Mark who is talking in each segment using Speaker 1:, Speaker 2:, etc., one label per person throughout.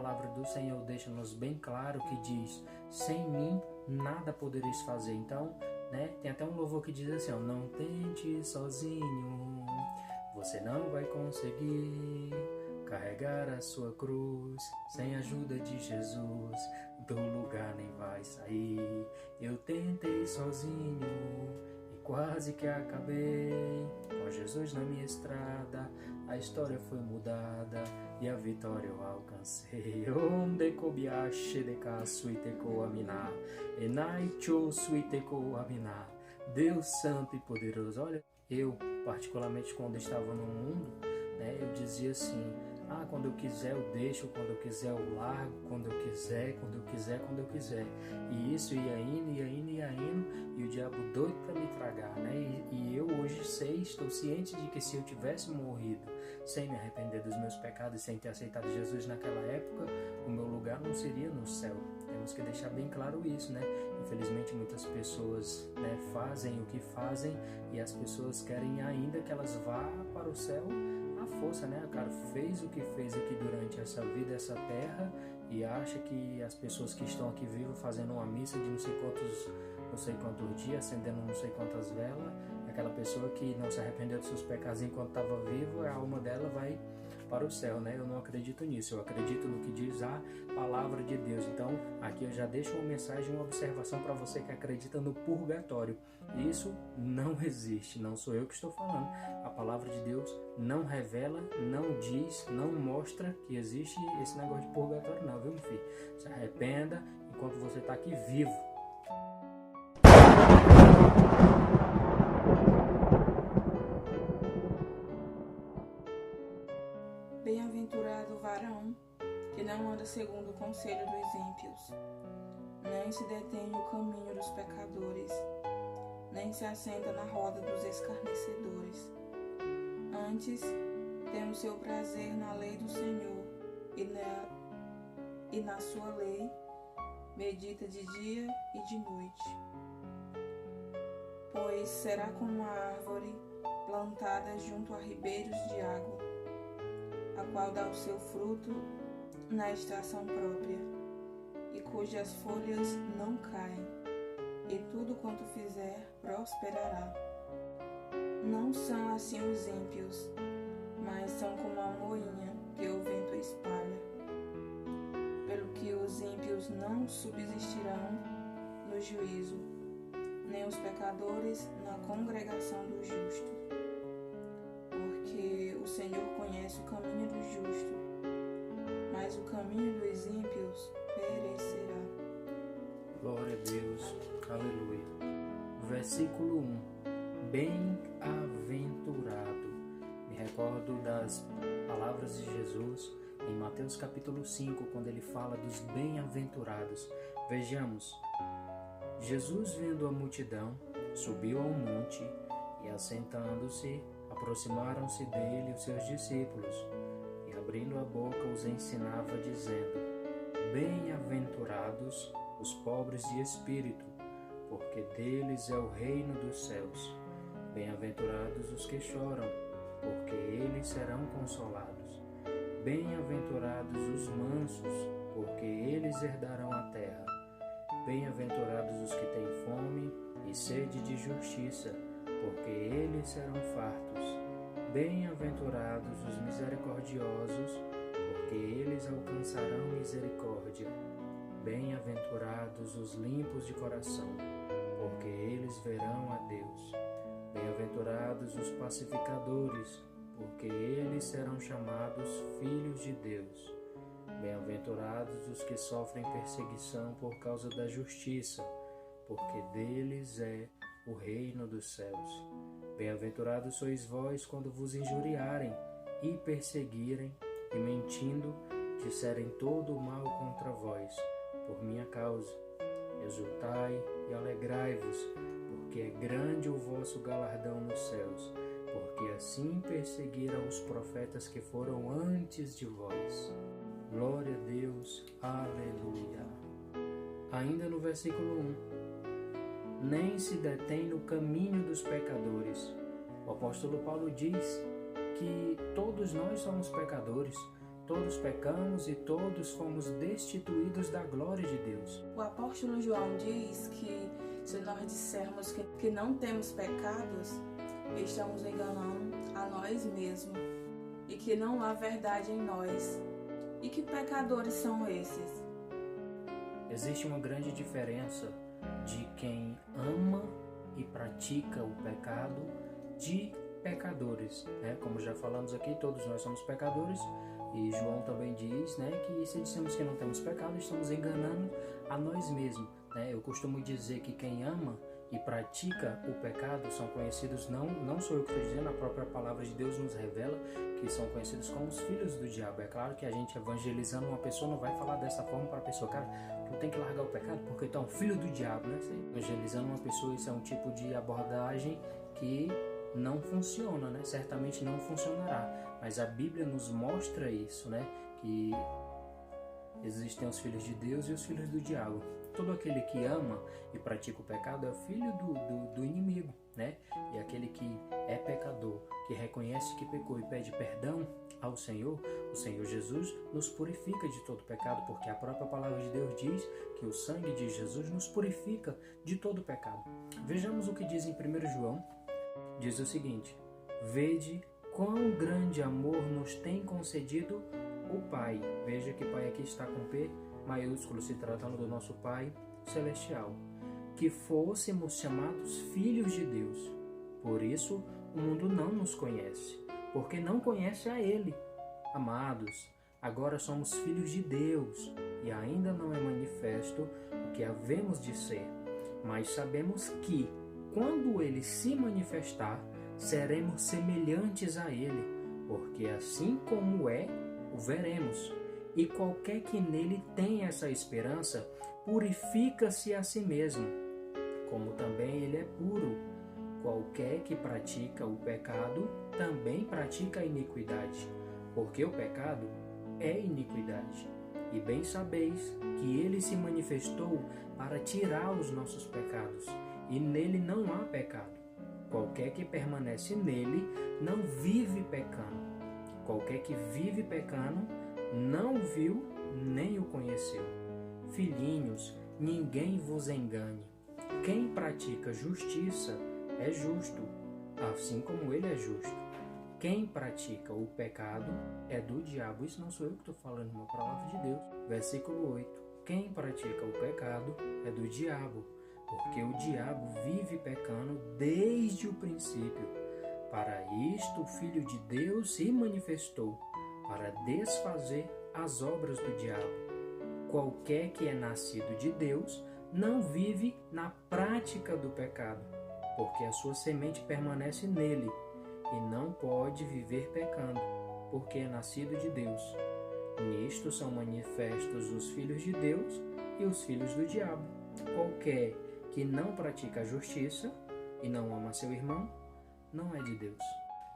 Speaker 1: palavra do Senhor deixa-nos bem claro que diz: sem mim nada podereis fazer. Então, tem até um louvor que diz assim, não tente sozinho, você não vai conseguir carregar a sua cruz, sem a ajuda de Jesus, do lugar nem vai sair. Eu tentei sozinho e quase que acabei, com Jesus na minha estrada, a história foi mudada e a vitória eu alcancei. Onde cobiache de casuiteco aminar, enaicho suiteco aminar. Deus santo e poderoso. Olha, eu particularmente quando estava no mundo, eu dizia assim: quando eu quiser eu deixo, quando eu quiser eu largo, quando eu quiser. E isso ia indo, e o diabo doido para me tragar, E eu hoje estou ciente de que se eu tivesse morrido sem me arrepender dos meus pecados, sem ter aceitado Jesus naquela época, o meu lugar não seria no céu. Temos que deixar bem claro isso, Infelizmente muitas pessoas fazem o que fazem e as pessoas querem ainda que elas vá para o céu à força, O cara fez o que fez aqui durante essa vida, essa terra, e acha que as pessoas que estão aqui vivas fazendo uma missa de não sei quantos dias, acendendo não sei quantas velas, aquela pessoa que não se arrependeu dos seus pecados enquanto estava vivo, a alma dela vai para o céu, Eu não acredito nisso, eu acredito no que diz a palavra de Deus. Então, aqui eu já deixo uma mensagem, uma observação para você que acredita no purgatório. Isso não existe, não sou eu que estou falando. A palavra de Deus não revela, não diz, não mostra que existe esse negócio de purgatório não, viu, meu filho? Se arrependa enquanto você está aqui vivo.
Speaker 2: Bem-aventurado o varão que não anda segundo o conselho dos ímpios, nem se detém no caminho dos pecadores, nem se assenta na roda dos escarnecedores. Antes tem o seu prazer na lei do Senhor, e na sua lei medita de dia e de noite. Pois será como a árvore plantada junto a ribeiros de água, a qual dá o seu fruto na estação própria, e cujas folhas não caem, e tudo quanto fizer prosperará. Não são assim os ímpios, mas são como a moinha que o vento espalha. Pelo que os ímpios não subsistirão no juízo, nem os pecadores na congregação dos justos. Porque o Senhor conhece o caminho do justo, mas o caminho dos ímpios perecerá.
Speaker 1: Glória a Deus, aleluia. Versículo 1. Bem-aventurado. Me recordo das palavras de Jesus em Mateus capítulo 5, quando ele fala dos bem-aventurados. Vejamos. Jesus, vendo a multidão, subiu ao monte e, assentando-se, aproximaram-se dele os seus discípulos, e abrindo a boca os ensinava, dizendo: Bem-aventurados os pobres de espírito, porque deles é o reino dos céus. Bem-aventurados os que choram, porque eles serão consolados. Bem-aventurados os mansos, porque eles herdarão a terra. Bem-aventurados os que têm fome e sede de justiça, porque eles serão fartos. Bem-aventurados os misericordiosos, porque eles alcançarão misericórdia. Bem-aventurados os limpos de coração, porque eles verão a Deus. Bem-aventurados os pacificadores, porque eles serão chamados filhos de Deus. Bem-aventurados os que sofrem perseguição por causa da justiça, porque deles é o reino dos céus. Bem-aventurados sois vós quando vos injuriarem e perseguirem, e mentindo, disserem todo o mal contra vós, por minha causa. Exultai e alegrai-vos, porque é grande o vosso galardão nos céus, porque assim perseguiram os profetas que foram antes de vós. Glória a Deus, aleluia. Ainda no versículo 1. Nem se detém no caminho dos pecadores. O apóstolo Paulo diz que todos nós somos pecadores, Todos pecamos e todos fomos destituídos da glória de Deus.
Speaker 2: O apóstolo João diz que se nós dissermos que não temos pecados, estamos enganando a nós mesmos e que não há verdade em nós. E que pecadores são esses?
Speaker 1: Existe uma grande diferença de quem ama e pratica o pecado de pecadores, né? Como já falamos aqui, todos nós somos pecadores e João também diz, né, que se dissemos que não temos pecado, estamos enganando a nós mesmos, né? Eu costumo dizer que quem ama e pratica o pecado são conhecidos, não sou eu que estou dizendo, a própria palavra de Deus nos revela que são conhecidos como os filhos do diabo. É claro que a gente evangelizando uma pessoa não vai falar dessa forma para a pessoa, cara, tu tem que largar o pecado porque tu é um filho do diabo, né? Evangelizando uma pessoa, isso é um tipo de abordagem que não funciona, né? Certamente não funcionará, mas a Bíblia nos mostra isso, né? Que existem os filhos de Deus e os filhos do diabo. Todo aquele que ama e pratica o pecado é o filho do inimigo, né? E aquele que é pecador, que reconhece que pecou e pede perdão ao Senhor, o Senhor Jesus nos purifica de todo pecado, porque a própria palavra de Deus diz que o sangue de Jesus nos purifica de todo pecado. Vejamos o que diz em 1 João, diz o seguinte: vede quão grande amor nos tem concedido o Pai. Veja que Pai aqui está com P maiúsculo, se tratando do nosso Pai Celestial, que fôssemos chamados filhos de Deus. Por isso o mundo não nos conhece, porque não conhece a Ele. Amados, agora somos filhos de Deus e ainda não é manifesto o que havemos de ser, mas sabemos que, quando Ele se manifestar, seremos semelhantes a Ele, porque assim como é, o veremos. E qualquer que nele tem essa esperança, purifica-se a si mesmo, como também ele é puro. Qualquer que pratica o pecado, também pratica a iniquidade, porque o pecado é iniquidade. E bem sabeis que ele se manifestou para tirar os nossos pecados, e nele não há pecado. Qualquer que permanece nele não vive pecando. Qualquer que vive pecando não viu nem o conheceu. Filhinhos, ninguém vos engane. Quem pratica justiça é justo, assim como ele é justo. Quem pratica o pecado é do diabo. Isso não sou eu que estou falando, uma palavra de Deus. Versículo 8. Quem pratica o pecado é do diabo, porque o diabo vive pecando desde o princípio. Para isto o Filho de Deus se manifestou, para desfazer as obras do diabo. Qualquer que é nascido de Deus não vive na prática do pecado, porque a sua semente permanece nele, e não pode viver pecando, porque é nascido de Deus. Nisto são manifestos os filhos de Deus e os filhos do diabo. Qualquer que não pratica a justiça e não ama seu irmão, não é de Deus.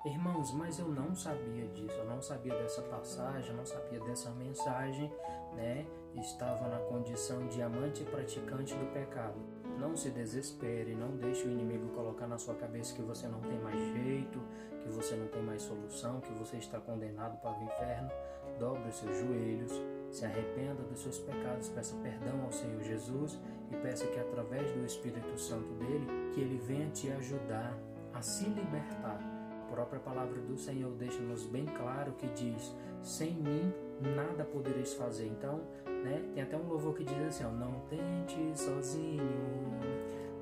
Speaker 1: Irmãos, mas eu não sabia disso, eu não sabia dessa passagem, eu não sabia dessa mensagem, né? Estava na condição de amante e praticante do pecado. Não se desespere, não deixe o inimigo colocar na sua cabeça que você não tem mais jeito, que você não tem mais solução, que você está condenado para o inferno. Dobre os seus joelhos, se arrependa dos seus pecados, peça perdão ao Senhor Jesus e peça que através do Espírito Santo dele, que ele venha te ajudar a se libertar. A própria palavra do Senhor deixa-nos bem claro que diz: sem mim nada podereis fazer. Então, né, tem até um louvor que diz assim, ó, não tente sozinho,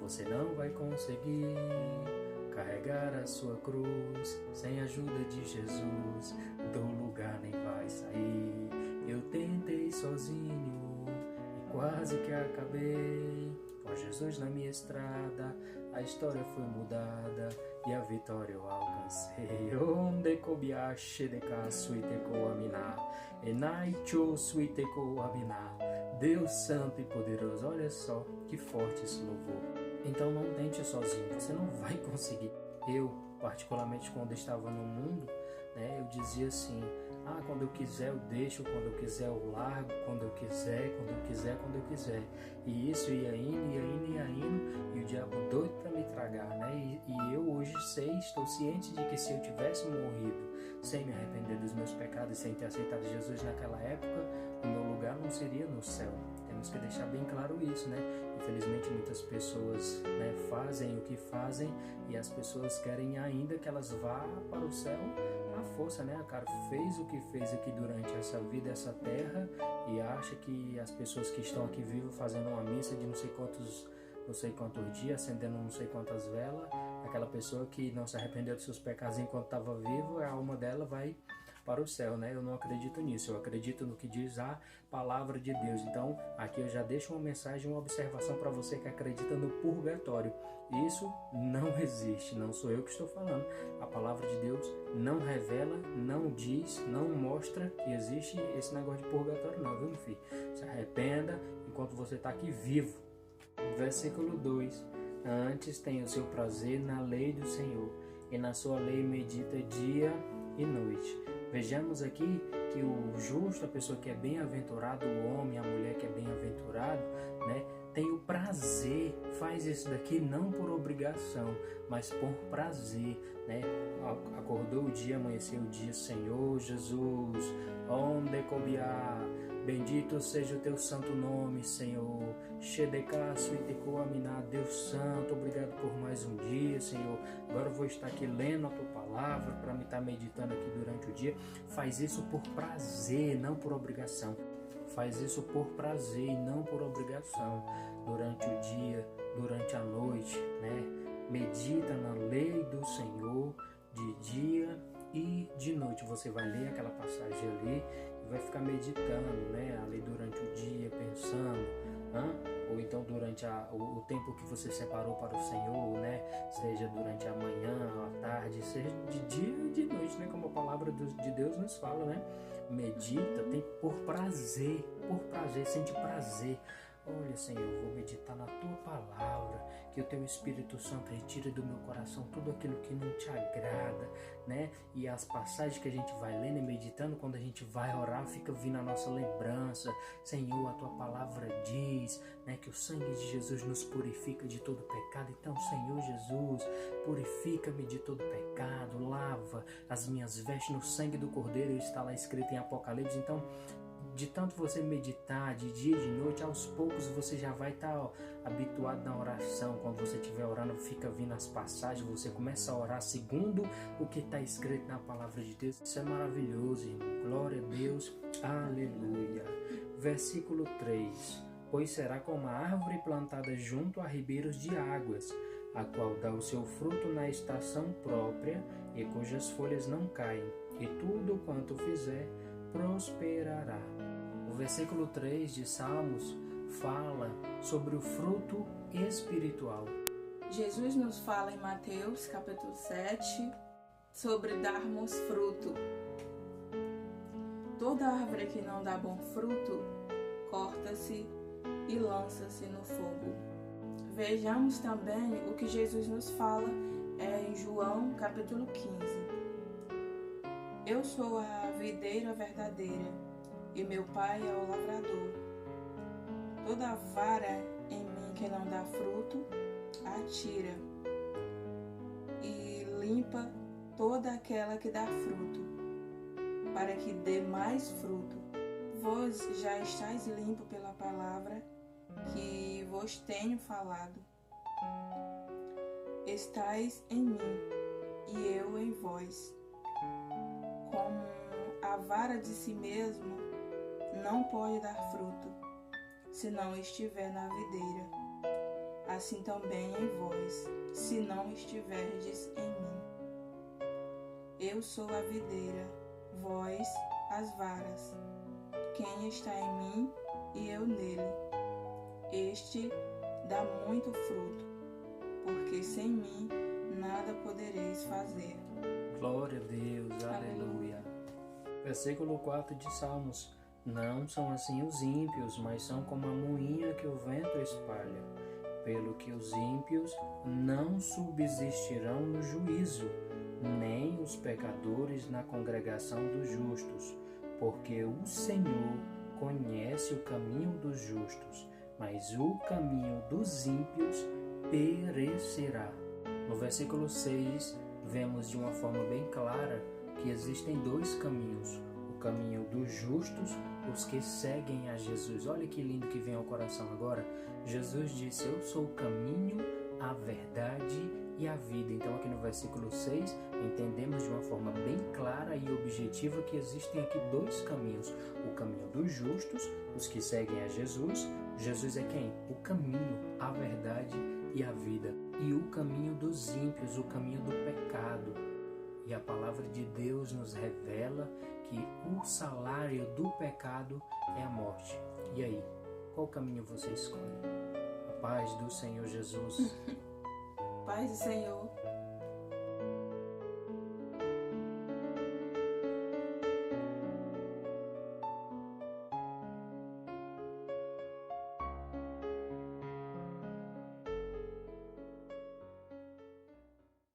Speaker 1: você não vai conseguir carregar a sua cruz, sem a ajuda de Jesus, do lugar nem vai sair. Eu tentei sozinho e quase que acabei, com Jesus na minha estrada, a história foi mudada e a vitória eu alcancei. Onde cobiache de casuiteko aminá, enaicho suiteko aminá. Deus santo e poderoso, olha só que forte esse louvor. Então não tente sozinho, você não vai conseguir. Eu, particularmente quando estava no mundo, né, eu dizia assim, quando eu quiser eu deixo, quando eu quiser eu largo, quando eu quiser. E isso ia indo, e o diabo doido para me tragar, né? E eu hoje estou ciente de que se eu tivesse morrido sem me arrepender dos meus pecados e sem ter aceitado Jesus naquela época, o meu lugar não seria no céu. Temos que deixar bem claro isso, né? Infelizmente muitas pessoas, né, fazem o que fazem e as pessoas querem ainda que elas vá para o céu à força, né? O cara fez o que fez aqui durante essa vida, essa terra, e acha que as pessoas que estão aqui vivas fazendo uma missa de não sei quantos dias, acendendo não sei quantas velas, aquela pessoa que não se arrependeu dos seus pecados enquanto estava vivo, a alma dela vai para o céu, né? Eu não acredito nisso, eu acredito no que diz a palavra de Deus. Então, aqui eu já deixo uma mensagem, uma observação para você que acredita no purgatório. Isso não existe, não sou eu que estou falando. A palavra de Deus não revela, não diz, não mostra que existe esse negócio de purgatório não, viu, meu filho? Se arrependa enquanto você está aqui vivo. Versículo 2. Antes tem o seu prazer na lei do Senhor, e na sua lei medita dia e noite. Vejamos aqui que o justo, a pessoa que é bem-aventurado, o homem, a mulher que é bem-aventurado, né, tem o prazer, faz isso daqui não por obrigação, mas por prazer, né? Acordou o dia, amanheceu o dia, Senhor Jesus, onde cobiá, bendito seja o teu santo nome, Senhor. Shedecaço Itecoaminá, Deus Santo, obrigado por mais um dia, Senhor. Agora eu vou estar aqui lendo a tua palavra para me estar meditando aqui durante o dia. Faz isso por prazer, não por obrigação. Faz isso por prazer e não por obrigação. Durante o dia, durante a noite, né? Medita na lei do Senhor de dia e de noite. Você vai ler aquela passagem ali e vai ficar meditando, né? Ali durante o dia, pensando. Ou então durante o tempo que você separou para o Senhor, né? Seja durante a manhã, a tarde, seja de dia e de noite, né? Como a palavra de Deus nos fala, né? Medita, tem por prazer, sente prazer. Olha, Senhor, eu vou meditar na tua palavra, que o teu Espírito Santo retire do meu coração tudo aquilo que não te agrada, né? E as passagens que a gente vai lendo e meditando, quando a gente vai orar, fica vindo a nossa lembrança. Senhor, a tua palavra diz, né, que o sangue de Jesus nos purifica de todo pecado. Então, Senhor Jesus, purifica-me de todo pecado, lava as minhas vestes no sangue do Cordeiro, está lá escrito em Apocalipse. Então, de tanto você meditar de dia e de noite, aos poucos você já vai estar habituado na oração. Quando você estiver orando, fica vindo as passagens, você começa a orar segundo o que está escrito na palavra de Deus. Isso é maravilhoso, irmão. Glória a Deus, aleluia. Versículo 3. Pois será como a árvore plantada junto a ribeiros de águas, a qual dá o seu fruto na estação própria e cujas folhas não caem, e tudo quanto fizer prosperará. O versículo 3 de Salmos fala sobre o fruto espiritual.
Speaker 2: Jesus nos fala em Mateus capítulo 7 sobre darmos fruto. Toda árvore que não dá bom fruto, corta-se e lança-se no fogo. Vejamos também o que Jesus nos fala em João capítulo 15. Eu sou a videira verdadeira, e meu pai é o lavrador. Toda vara em mim que não dá fruto, atira, e limpa toda aquela que dá fruto, para que dê mais fruto. Vós já estáis limpo pela palavra que vos tenho falado. Estais em mim, e eu em vós. Como a vara de si mesmo não pode dar fruto, se não estiver na videira, assim também em vós, se não estiverdes em mim. Eu sou a videira, vós as varas. Quem está em mim e eu nele, este dá muito fruto, porque sem mim nada podereis fazer.
Speaker 1: Glória a Deus, aleluia. Versículo 4 de Salmos. Não são assim os ímpios, mas são como a moinha que o vento espalha. Pelo que os ímpios não subsistirão no juízo, nem os pecadores na congregação dos justos, porque o Senhor conhece o caminho dos justos, mas o caminho dos ímpios perecerá. No versículo 6, vemos de uma forma bem clara que existem dois caminhos: o caminho dos justos, os que seguem a Jesus. Olha que lindo que vem ao coração agora. Jesus disse: eu sou o caminho, a verdade e a vida. Então aqui no versículo 6, entendemos de uma forma bem clara e objetiva que existem aqui dois caminhos: o caminho dos justos, os que seguem a Jesus. Jesus é quem? O caminho, a verdade e a vida. E o caminho dos ímpios, o caminho do pecado. E a palavra de Deus nos revela que o salário do pecado é a morte. E aí, qual caminho você escolhe? A paz do Senhor Jesus.
Speaker 2: Paz do Senhor.